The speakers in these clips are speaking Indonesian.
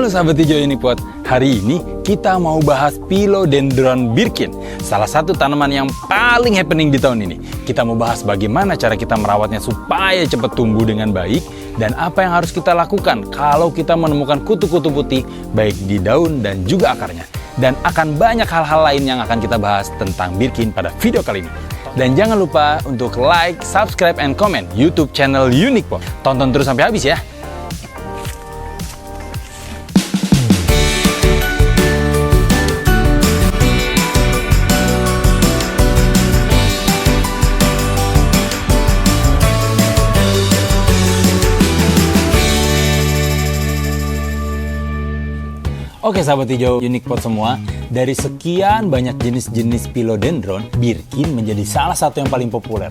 Halo sahabat hijau Unipot, hari ini kita mau bahas Philodendron Birkin, salah satu tanaman yang paling happening di tahun ini. Kita mau bahas bagaimana cara kita merawatnya supaya cepat tumbuh dengan baik dan apa yang harus kita lakukan kalau kita menemukan kutu-kutu putih baik di daun dan juga akarnya. Dan akan banyak hal-hal lain yang akan kita bahas tentang Birkin pada video kali ini. Dan jangan lupa untuk like, subscribe, and comment YouTube channel Unipot. Tonton terus sampai habis ya. Oke sahabat hijau Unipot semua, dari sekian banyak jenis-jenis Philodendron, Birkin menjadi salah satu yang paling populer.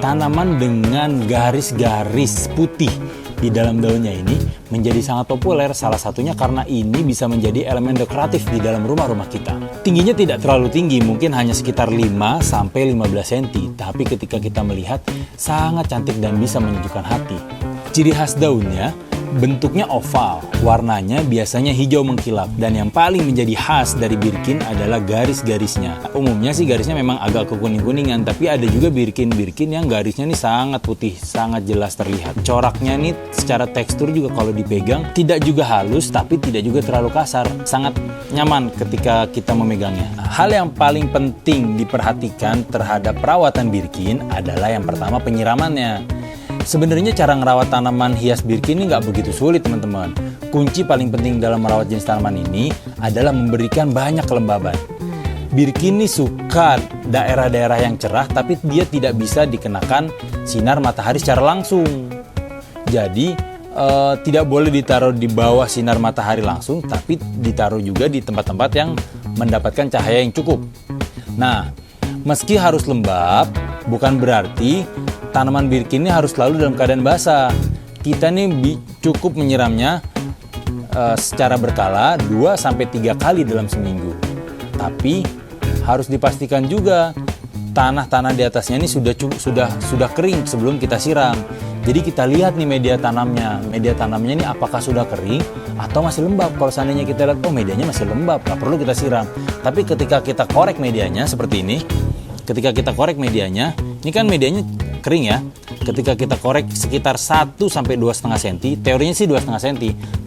Tanaman dengan garis-garis putih di dalam daunnya ini menjadi sangat populer, salah satunya karena ini bisa menjadi elemen dekoratif di dalam rumah-rumah kita. Tingginya tidak terlalu tinggi, mungkin hanya sekitar 5-15 cm, tapi ketika kita melihat sangat cantik dan bisa menyejukkan hati. Ciri khas daunnya, bentuknya oval, warnanya biasanya hijau mengkilap, dan yang paling menjadi khas dari Birkin adalah garis-garisnya. Umumnya sih garisnya memang agak kekuning-kuningan, tapi ada juga Birkin yang garisnya nih sangat putih, sangat jelas terlihat. Coraknya nih secara tekstur juga kalau dipegang tidak juga halus, tapi tidak juga terlalu kasar. Sangat nyaman ketika kita memegangnya. Hal yang paling penting diperhatikan terhadap perawatan Birkin adalah yang pertama penyiramannya. Sebenarnya cara ngerawat tanaman hias Birkin ini nggak begitu sulit teman-teman. Kunci paling penting dalam merawat jenis tanaman ini adalah memberikan banyak kelembaban. Birkin ini suka daerah-daerah yang cerah, tapi dia tidak bisa dikenakan sinar matahari secara langsung. Jadi tidak boleh ditaruh di bawah sinar matahari langsung, tapi ditaruh juga di tempat-tempat yang mendapatkan cahaya yang cukup. Nah, meski harus lembab, bukan berarti tanaman Birkin ini harus selalu dalam keadaan basah. Kita nih cukup menyiramnya secara berkala 2-3 kali dalam seminggu. Tapi harus dipastikan juga tanah-tanah di atasnya ini sudah kering sebelum kita siram. Jadi kita lihat nih media tanamnya ini apakah sudah kering atau masih lembab. Kalau seandainya kita lihat medianya masih lembab, nggak perlu kita siram. Tapi ketika kita korek medianya seperti ini, ini kan medianya kering ya. Ketika kita korek sekitar 1-2,5 cm, teorinya sih 2,5 cm,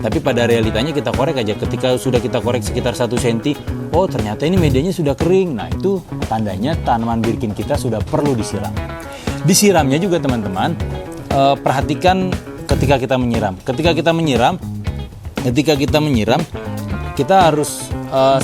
tapi pada realitanya kita korek aja. Ketika sudah kita korek sekitar 1 cm, oh ternyata ini medianya sudah kering. Nah itu tandanya tanaman Birkin kita sudah perlu disiram. Disiramnya juga teman-teman, perhatikan ketika kita menyiram. Ketika kita menyiram, kita harus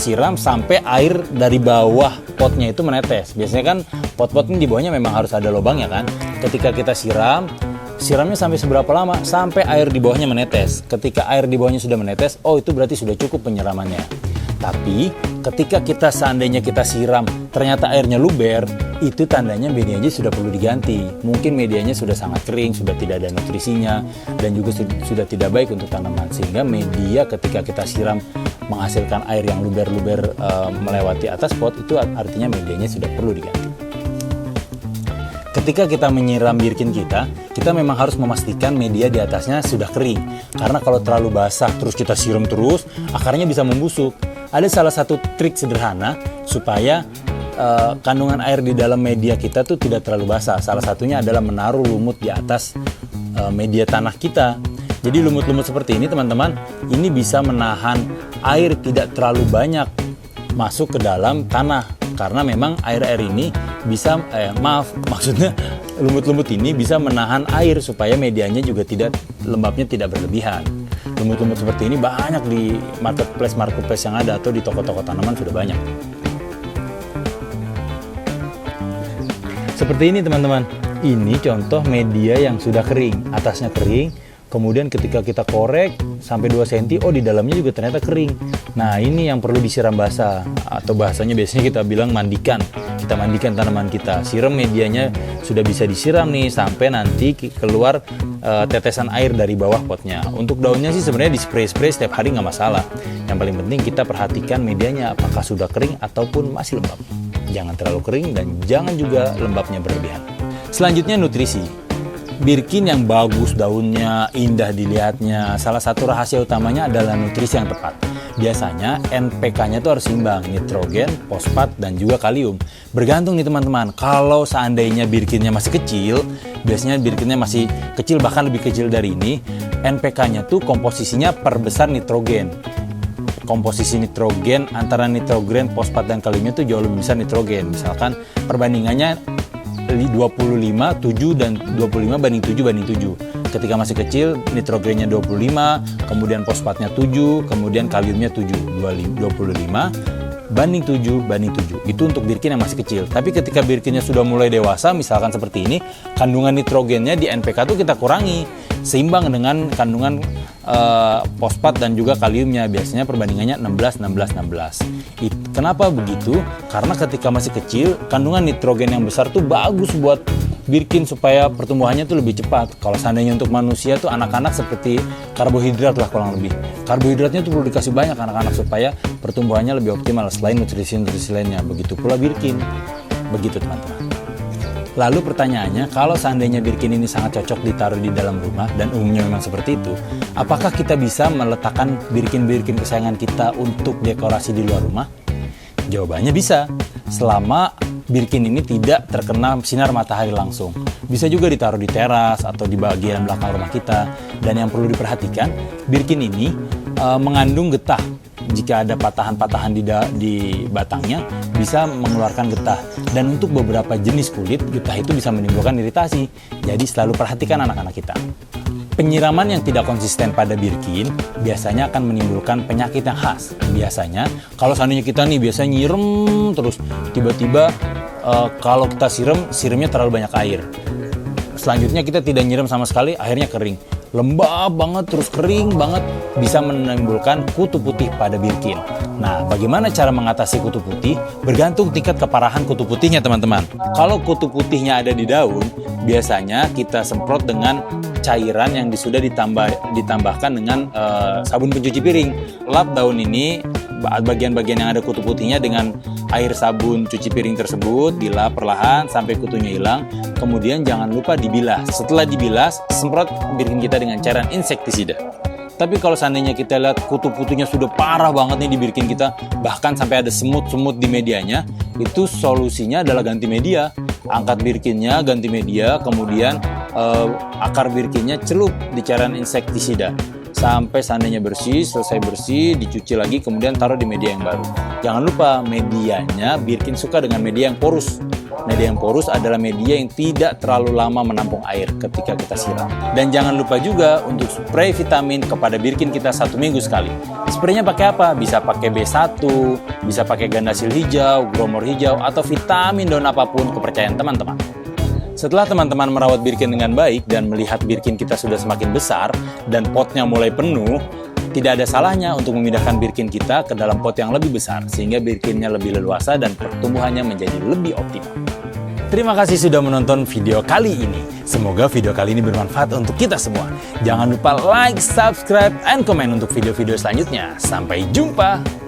siram sampai air dari bawah potnya itu menetes. Biasanya kan pot-pot ini di bawahnya memang harus ada lubangnya kan. Ketika kita siramnya sampai seberapa lama? Sampai air di bawahnya menetes. Ketika air di bawahnya sudah menetes, oh itu berarti sudah cukup penyiramannya. Tapi ketika seandainya kita siram ternyata airnya luber, itu tandanya medianya sudah perlu diganti. Mungkin medianya sudah sangat kering, sudah tidak ada nutrisinya, dan juga sudah tidak baik untuk tanaman. Sehingga media ketika kita siram menghasilkan air yang luber-luber melewati atas pot, itu artinya medianya sudah perlu diganti. Ketika kita menyiram Birkin kita memang harus memastikan media di atasnya sudah kering. Karena kalau terlalu basah terus kita siram terus, akarnya bisa membusuk. Ada salah satu trik sederhana supaya kandungan air di dalam media kita tuh tidak terlalu basah. Salah satunya adalah menaruh lumut di atas media tanah kita. Jadi lumut-lumut seperti ini teman-teman, ini bisa menahan air tidak terlalu banyak masuk ke dalam tanah. Karena memang air-air ini bisa, maksudnya lumut-lumut ini bisa menahan air supaya medianya juga lembabnya tidak berlebihan. Lumut-lumut seperti ini banyak di marketplace yang ada atau di toko-toko tanaman sudah banyak. Seperti ini teman-teman, ini contoh media yang sudah kering, atasnya kering, kemudian ketika kita korek sampai 2 cm, oh di dalamnya juga ternyata kering. Nah ini yang perlu disiram basah, atau bahasanya biasanya kita bilang mandikan. Kita mandikan tanaman kita, siram medianya sudah bisa disiram nih sampai nanti keluar tetesan air dari bawah potnya. Untuk daunnya sih sebenarnya di spray setiap hari nggak masalah. Yang paling penting kita perhatikan medianya apakah sudah kering ataupun masih lembab. Jangan terlalu kering dan jangan juga lembabnya berlebihan. Selanjutnya nutrisi. Birkin yang bagus daunnya, indah dilihatnya, salah satu rahasia utamanya adalah nutrisi yang tepat. Biasanya NPK-nya itu harus seimbang, nitrogen, fosfat, dan juga kalium. Bergantung nih teman-teman, kalau seandainya Birkinnya masih kecil, biasanya Birkinnya masih kecil bahkan lebih kecil dari ini, NPK-nya tuh komposisinya perbesar nitrogen. Komposisi nitrogen antara nitrogen, fosfat, dan kaliumnya tuh jauh lebih besar nitrogen. Misalkan perbandingannya 25, 7 dan 25 banding 7 banding 7. Ketika masih kecil nitrogennya 25, kemudian fosfatnya 7, kemudian kaliumnya 7. 25 banding 7 banding 7. Itu untuk Birkin yang masih kecil. Tapi ketika Birkinnya sudah mulai dewasa, misalkan seperti ini, kandungan nitrogennya di NPK itu kita kurangi seimbang dengan kandungan fosfat dan juga kaliumnya. Biasanya perbandingannya 16, 16, 16. Kenapa begitu? Karena ketika masih kecil, kandungan nitrogen yang besar tuh bagus buat Birkin supaya pertumbuhannya tuh lebih cepat. Kalau seandainya untuk manusia tuh anak-anak seperti karbohidrat lah kurang lebih. Karbohidratnya tuh perlu dikasih banyak anak-anak supaya pertumbuhannya lebih optimal selain nutrisi-nutrisi lainnya. Begitu pula Birkin. Begitu teman-teman. Lalu pertanyaannya, kalau seandainya Birkin ini sangat cocok ditaruh di dalam rumah dan umumnya memang seperti itu, apakah kita bisa meletakkan Birkin-Birkin kesayangan kita untuk dekorasi di luar rumah? Jawabannya bisa, selama Birkin ini tidak terkena sinar matahari langsung. Bisa juga ditaruh di teras atau di bagian belakang rumah kita. Dan yang perlu diperhatikan, Birkin ini mengandung getah. Jika ada patahan-patahan di batangnya, bisa mengeluarkan getah. Dan untuk beberapa jenis kulit, getah itu bisa menimbulkan iritasi. Jadi selalu perhatikan anak-anak kita. Penyiraman yang tidak konsisten pada Birkin biasanya akan menimbulkan penyakit yang khas. Biasanya, kalau seandainya kita nih biasanya nyirem terus, tiba-tiba kalau kita siramnya terlalu banyak air. Selanjutnya kita tidak nyiram sama sekali, akhirnya kering. Lembab banget, terus kering banget, bisa menimbulkan kutu putih pada Birkin. Nah, bagaimana cara mengatasi kutu putih? Bergantung tingkat keparahan kutu putihnya, teman-teman. Kalau kutu putihnya ada di daun, biasanya kita semprot dengan cairan yang sudah ditambahkan dengan sabun pencuci piring. Lap daun ini, bagian-bagian yang ada kutu putihnya dengan air sabun cuci piring tersebut, dilap perlahan sampai kutunya hilang. Kemudian jangan lupa dibilas. Setelah dibilas, semprot Birkin kita dengan cairan insektisida. Tapi kalau seandainya kita lihat kutu putihnya sudah parah banget nih di Birkin kita, bahkan sampai ada semut-semut di medianya, itu solusinya adalah ganti media. Angkat Birkinnya, ganti media, kemudian akar Birkinnya celup di cairan insektisida. Sampai seandainya bersih, selesai bersih, dicuci lagi, kemudian taruh di media yang baru. Jangan lupa medianya, Birkin suka dengan media yang porus. Media yang porus adalah media yang tidak terlalu lama menampung air ketika kita siram. Dan jangan lupa juga untuk spray vitamin kepada Birkin kita 1 minggu sekali. Spraynya pakai apa? Bisa pakai B1, bisa pakai gandasil hijau, gromor hijau, atau vitamin daun apapun, kepercayaan teman-teman. Setelah teman-teman merawat Birkin dengan baik dan melihat Birkin kita sudah semakin besar dan potnya mulai penuh, tidak ada salahnya untuk memindahkan Birkin kita ke dalam pot yang lebih besar sehingga Birkinnya lebih leluasa dan pertumbuhannya menjadi lebih optimal. Terima kasih sudah menonton video kali ini. Semoga video kali ini bermanfaat untuk kita semua. Jangan lupa like, subscribe, and komen untuk video-video selanjutnya. Sampai jumpa!